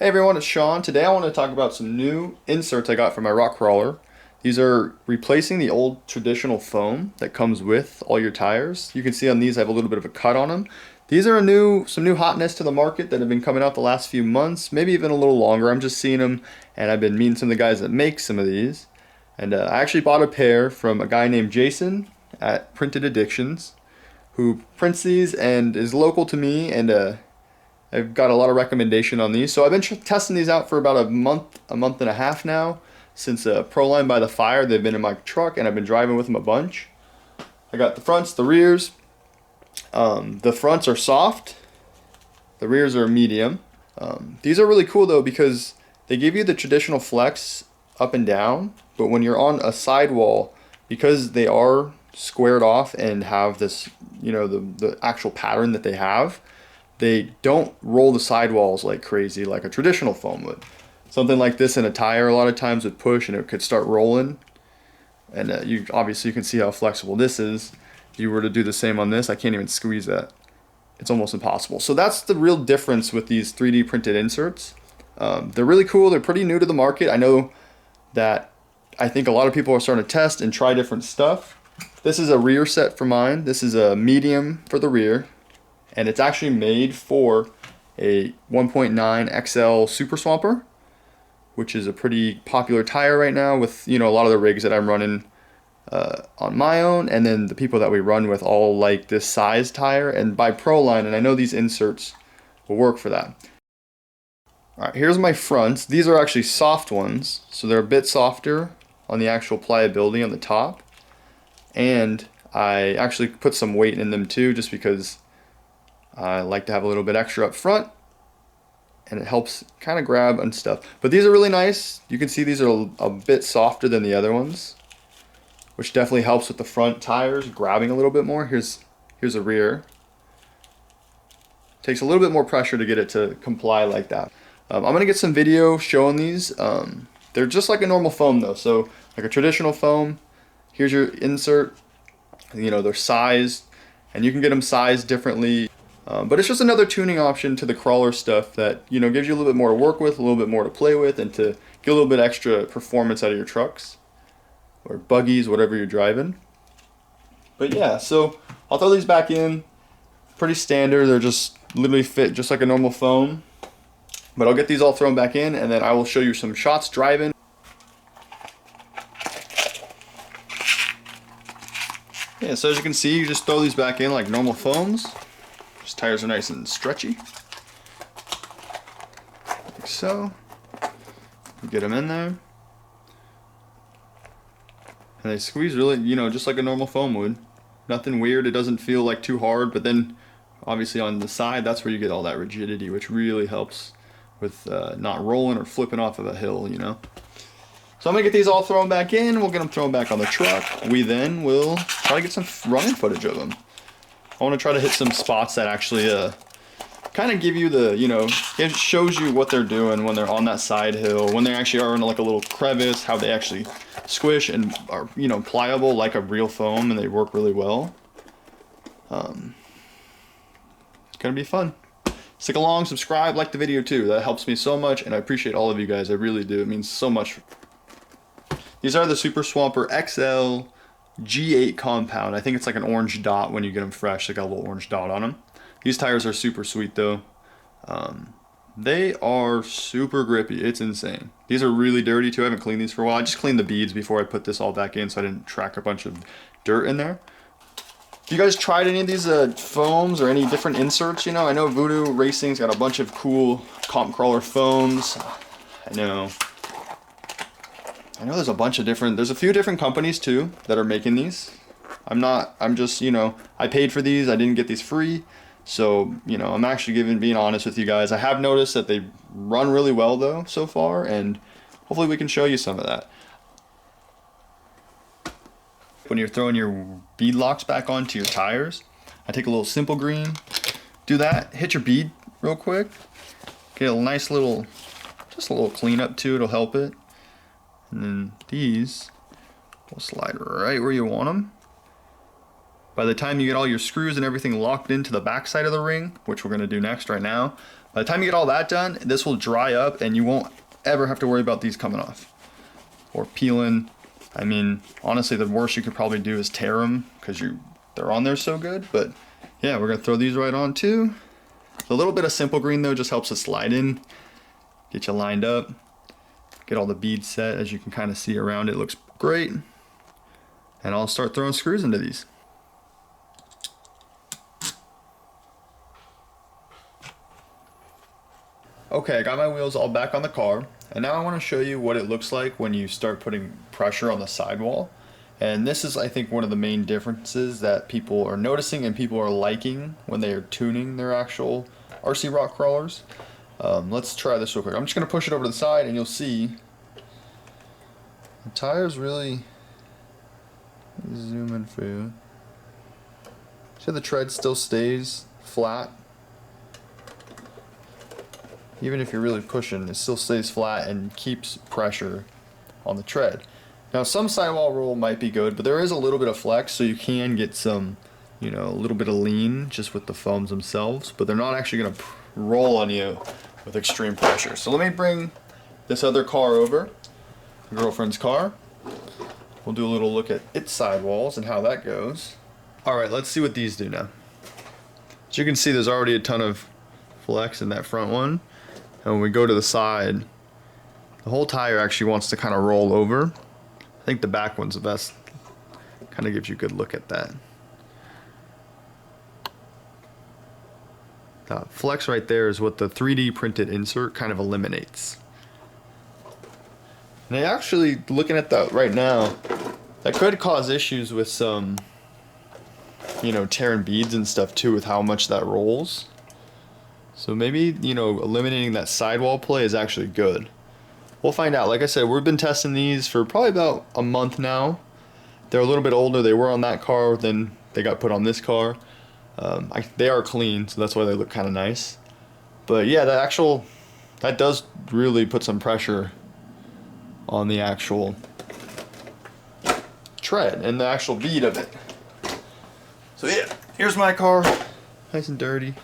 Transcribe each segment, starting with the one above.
Hey everyone, it's Sean. Today I want to talk about some new inserts I got for my rock crawler. These are replacing the old traditional foam that comes with all your tires. You can see on these I have a little bit of a cut on them. These are some new hotness to the market that have been coming out the last few months, maybe even a little longer. I'm just seeing them and I've been meeting some of the guys that make some of these. And I actually bought a pair from a guy named Jason at Printed Addictions who prints these and is local to me, and I've got a lot of recommendation on these. So I've been testing these out for about a month and a half now. Since Proline by the Fire, they've been in my truck and I've been driving with them a bunch. I got the fronts, the rears. The fronts are soft. The rears are medium. These are really cool though because they give you the traditional flex up and down, but when you're on a sidewall, because they are squared off and have this, the actual pattern that they have, they don't roll the sidewalls like crazy like a traditional foam would. Something like this in a tire a lot of times would push and it could start rolling. And you can see how flexible this is. If you were to do the same on this, I can't even squeeze that. It's almost impossible. So that's the real difference with these 3D printed inserts. They're really cool. They're pretty new to the market. I know that I think a lot of people are starting to test and try different stuff. This is a rear set for mine. This is a medium for the rear. And it's actually made for a 1.9 XL Super Swamper, which is a pretty popular tire right now with a lot of the rigs that I'm running on my own, and then the people that we run with all like this size tire, and by Proline, and I know these inserts will work for that. Alright, here's my fronts. These are actually soft ones, so they're a bit softer on the actual pliability on the top, and I actually put some weight in them too just because I like to have a little bit extra up front, and it helps kind of grab and stuff. But these are really nice. You can see these are a bit softer than the other ones, which definitely helps with the front tires grabbing a little bit more. Here's a rear. Takes a little bit more pressure to get it to comply like that. I'm gonna get some video showing these. They're just like a normal foam though, so like a traditional foam. Here's your insert. They're sized, and you can get them sized differently. But it's just another tuning option to the crawler stuff that gives you a little bit more to work with, a little bit more to play with, and to get a little bit extra performance out of your trucks or buggies, whatever you're driving. But yeah, so I'll throw these back in. Pretty standard. They're just literally fit just like a normal foam. But I'll get these all thrown back in, and then I will show you some shots driving. Yeah, so as you can see, you just throw these back in like normal foams. These tires are nice and stretchy. Like so. Get them in there. And they squeeze really, just like a normal foam would. Nothing weird. It doesn't feel like too hard, but then obviously on the side, that's where you get all that rigidity, which really helps with not rolling or flipping off of a hill, So I'm gonna get these all thrown back in. We'll get them thrown back on the truck. We then will try to get some running footage of them. I want to try to hit some spots that actually kind of give you the, it shows you what they're doing when they're on that side hill, when they actually are in like a little crevice, how they actually squish and are, pliable like a real foam, and they work really well. It's gonna be fun. Stick along, subscribe, like the video too. That helps me so much, and I appreciate all of you guys. I really do. It means so much. These are the Super Swamper XL G8 compound. I think it's like an orange dot when you get them fresh. They got a little orange dot on them. These tires are super sweet though. They are super grippy. It's insane. These are really dirty too. I haven't cleaned these for a while. I just cleaned the beads before I put this all back in so I didn't track a bunch of dirt in there. You guys tried any of these foams or any different inserts? I know Voodoo Racing's got a bunch of cool comp crawler foams. I know there's a bunch of there's a few different companies too that are making these. I'm just, I paid for these. I didn't get these free. So, I'm actually being honest with you guys. I have noticed that they run really well though so far, and hopefully we can show you some of that. When you're throwing your bead locks back onto your tires, I take a little Simple Green, do that, hit your bead real quick, get a nice little, just a little cleanup too, it'll help it. And then these will slide right where you want them. By the time you get all your screws and everything locked into the back side of the ring, which we're gonna do next right now, by the time you get all that done, this will dry up and you won't ever have to worry about these coming off or peeling. I mean, honestly, the worst you could probably do is tear them because they're on there so good. But yeah, we're gonna throw these right on too. A little bit of simple green though just helps it slide in, get you lined up, get all the beads set. As you can kind of see around it, looks great. And I'll start throwing screws into these. Okay, I got my wheels all back on the car, and now I want to show you what it looks like when you start putting pressure on the sidewall. And this is, I think, one of the main differences that people are noticing and people are liking when they are tuning their actual RC rock crawlers. Let's try this real quick. I'm just going to push it over to the side and you'll see the tires really zoom in for you. See, the tread still stays flat. Even if you're really pushing, it still stays flat and keeps pressure on the tread. Now, some sidewall roll might be good, but there is a little bit of flex, so you can get some, you know, a little bit of lean just with the foams themselves, but they're not actually going to roll on you with extreme pressure. So let me bring this other car over, my girlfriend's car. We'll do a little look at its sidewalls and how that goes. All right, let's see what these do now. As you can see, there's already a ton of flex in that front one. And when we go to the side, the whole tire actually wants to kind of roll over. I think the back one's the best. Kind of gives you a good look at that. That flex right there is what the 3D printed insert kind of eliminates. And actually, looking at that right now, that could cause issues with some, you know, tearing beads and stuff too with how much that rolls. So maybe, you know, eliminating that sidewall play is actually good. We'll find out. Like I said, we've been testing these for probably about a month now. They're a little bit older. They were on that car, then they got put on this car. They are clean, so that's why they look kind of nice. But yeah, that does really put some pressure on the actual tread and the actual bead of it. So yeah, here's my car, nice and dirty.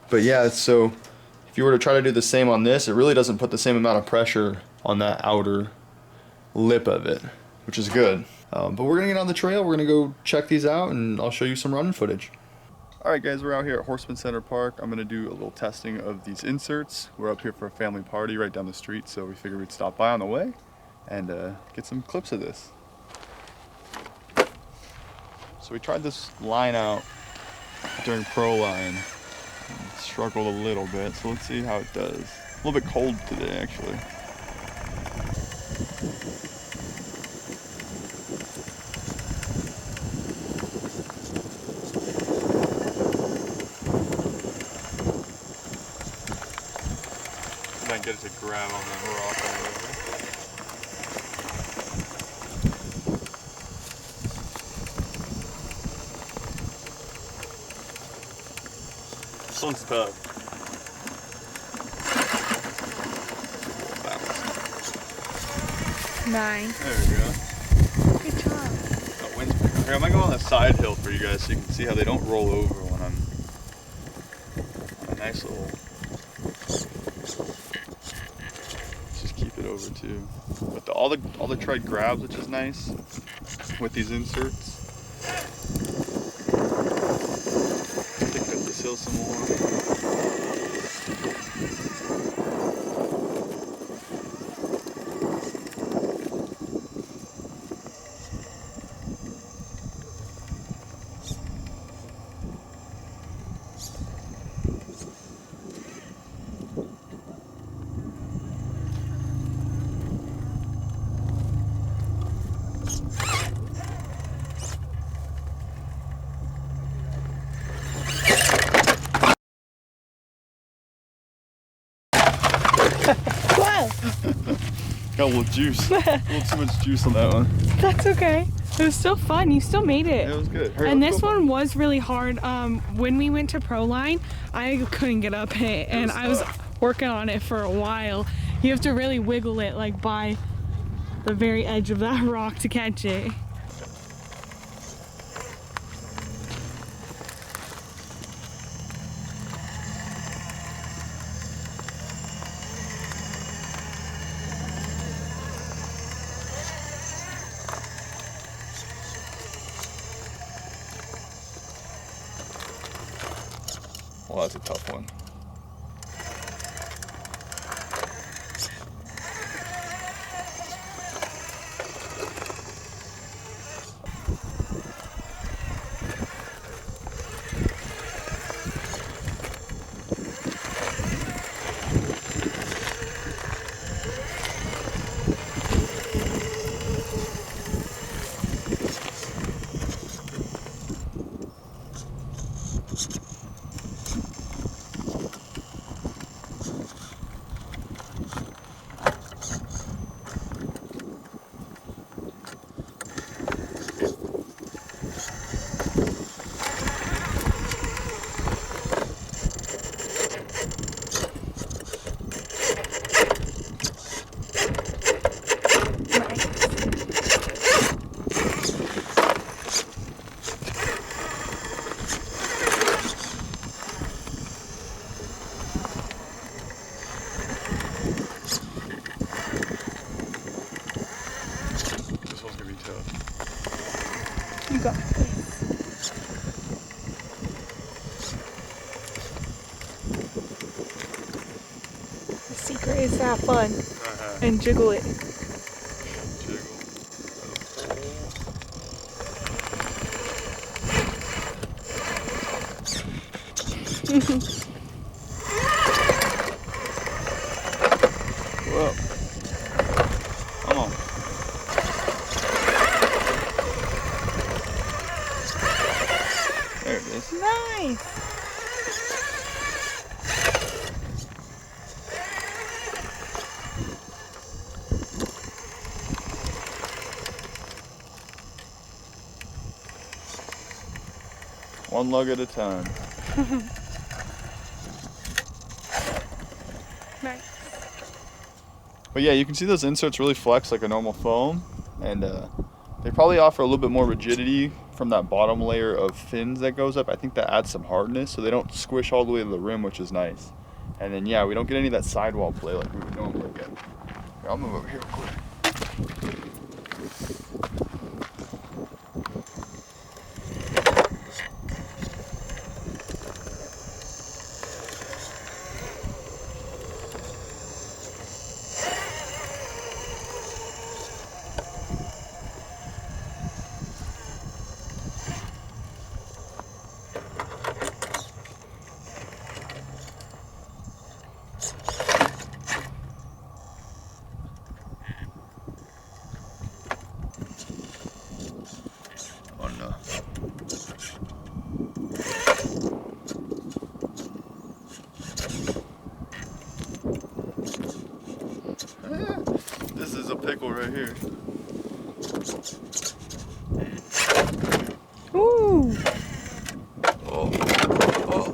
But yeah, so if you were to try to do the same on this, it really doesn't put the same amount of pressure on that outer lip of it, which is good. But we're gonna get on the trail, we're gonna go check these out, and I'll show you some running footage. Alright guys, we're out here at Horseman Center Park. I'm gonna do a little testing of these inserts. We're up here for a family party right down the street, so we figured we'd stop by on the way and get some clips of this. So we tried this line out during Pro Line. Struggled a little bit, so let's see how it does. A little bit cold today, actually. Might get it to grab on the rock on the river. This one's tough. Nine. There we go. Good job. Oh, wind's picking up. Here, I might go on the side hill for you guys so you can see how they don't roll over when I'm on a nice little. Let's just keep it over too. But all the tread grabs, which is nice with these inserts. Thick up this hill some more. Wow. Got a little juice. A little too much juice on that one. That's okay. It was still fun. You still made it. Yeah, it was good. Hurry, And this one was really hard. When we went to Pro Line, I couldn't get up it, and I was working on it for a while. You have to really wiggle it like by the very edge of that rock to catch it. Oh, that's a tough one. This one's gonna be tough. You got this. The secret is to have fun and jiggle it. Whoa. Come on. There it is. Nice. One lug at a time. Nice. But yeah, you can see those inserts really flex like a normal foam, and they probably offer a little bit more rigidity from that bottom layer of fins that goes up. I think that adds some hardness, so they don't squish all the way to the rim, which is nice. And then yeah, we don't get any of that sidewall play like we would normally get. Here, I'll move over here real quick. Oh no. This is a pickle right here. Ooh. Oh. Oh.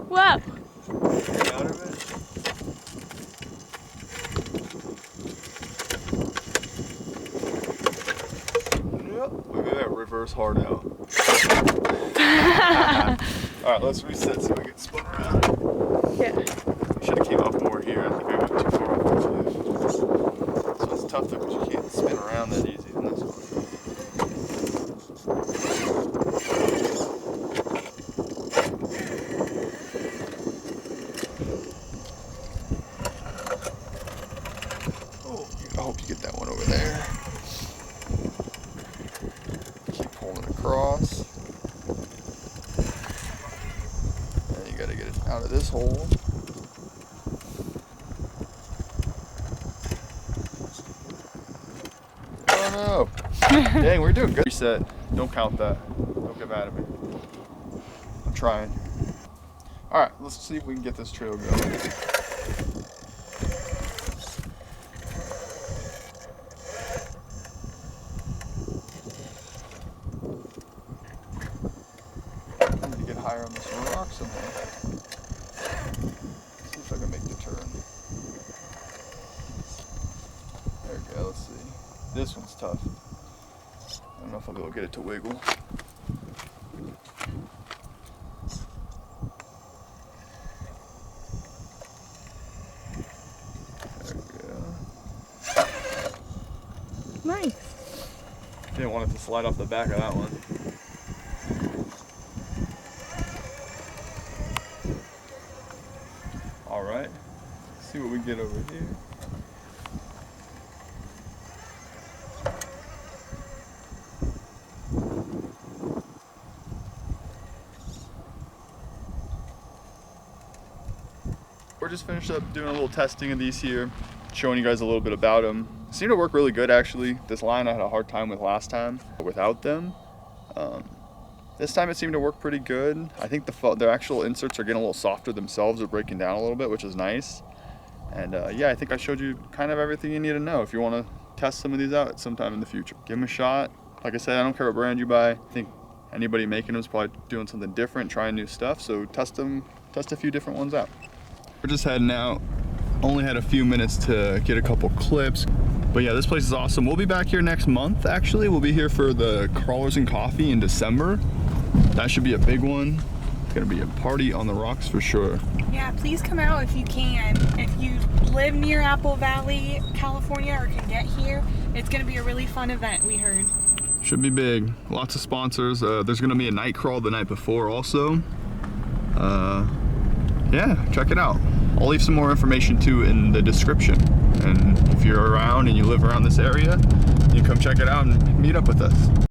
Whoa. Get out of it. Yep. Look at that reverse hard out. Alright, let's reset so we get spun around. Yeah. We should have came off more here. I think I went too far off the cliff. So it's tough though because you can't spin around that easy in this one. Oh, I hope you get that one over there. Keep pulling across. And you gotta get it out of this hole. Oh no! Dang, we're doing good. Reset. Don't count that. Don't get mad at me. I'm trying. Alright, let's see if we can get this trail going. I need to get higher on this rock somehow. See if I can make the turn. There we go, let's see. This one's tough. I don't know if I'll be able to get it to wiggle. There we go. Nice. Didn't want it to slide off the back of that one. get over here. We're just finished up doing a little testing of these here, showing you guys a little bit about them. Seem to work really good actually. This line I had a hard time with last time without them. This time it seemed to work pretty good. I think the actual inserts are getting a little softer themselves. They're breaking down a little bit, which is nice. And yeah, I think I showed you kind of everything you need to know if you want to test some of these out sometime in the future. Give them a shot. Like I said, I don't care what brand you buy. I think anybody making them is probably doing something different, trying new stuff. So test a few different ones out. We're just heading out. Only had a few minutes to get a couple clips. But yeah, this place is awesome. We'll be back here next month, actually. We'll be here for the Crawlers and Coffee in December. That should be a big one. It's gonna be a party on the rocks for sure. Yeah, please come out if you can. If you live near Apple Valley, California, or can get here, it's gonna be a really fun event, we heard. Should be big. Lots of sponsors. There's gonna be a night crawl the night before also. Yeah, check it out. I'll leave some more information too in the description. And if you're around and you live around this area, you can come check it out and meet up with us.